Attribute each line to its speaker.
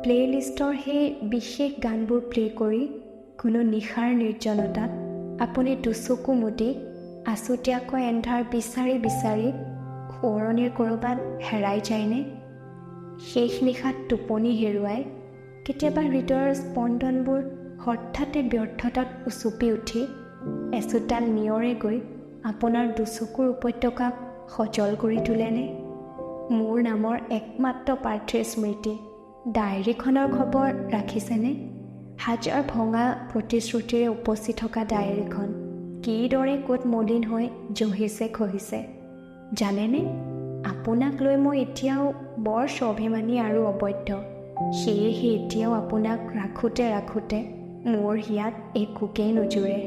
Speaker 1: প্লেলিষ্টৰ সেই বিশেষ গানবোৰ প্লে কৰি কোনো নিশাৰ নিৰ্জনতাত আপুনি দুচকু মুদি আছুতীয়াকৈ এন্ধাৰ বিচাৰি বিচাৰি সোঁৱৰণিৰ ক'ৰবাত হেৰাই যায়নে? শেষ নিশাত টোপনি হেৰুৱাই কেতিয়াবা হৃদয়ৰ স্পন্দনবোৰ হঠাতে ব্যৰ্থতাত উচুপি উঠি এচোতাল নিয়ৰে গৈ আপোনাৰ দুচকুৰ উপত্যকাক সজল কৰি তোলেনে? মোৰ নামৰ একমাত্ৰ প্ৰাৰ্থীৰ স্মৃতি ডায়েৰীখনৰ খবৰ ৰাখিছেনে? হাজাৰ ভঙা প্ৰতিশ্ৰুতিৰে উপচি থকা ডায়েৰীখন কিদৰে ক'ত মলিন হৈ জহিছে খহিছে জানেনে? আপোনাক লৈ মই এতিয়াও বৰ স্বাভিমানী আৰু অবৈধ। সেয়েহে এতিয়াও আপোনাক ৰাখোঁতে মোৰ হিয়াত একোকেই নোজোৰে।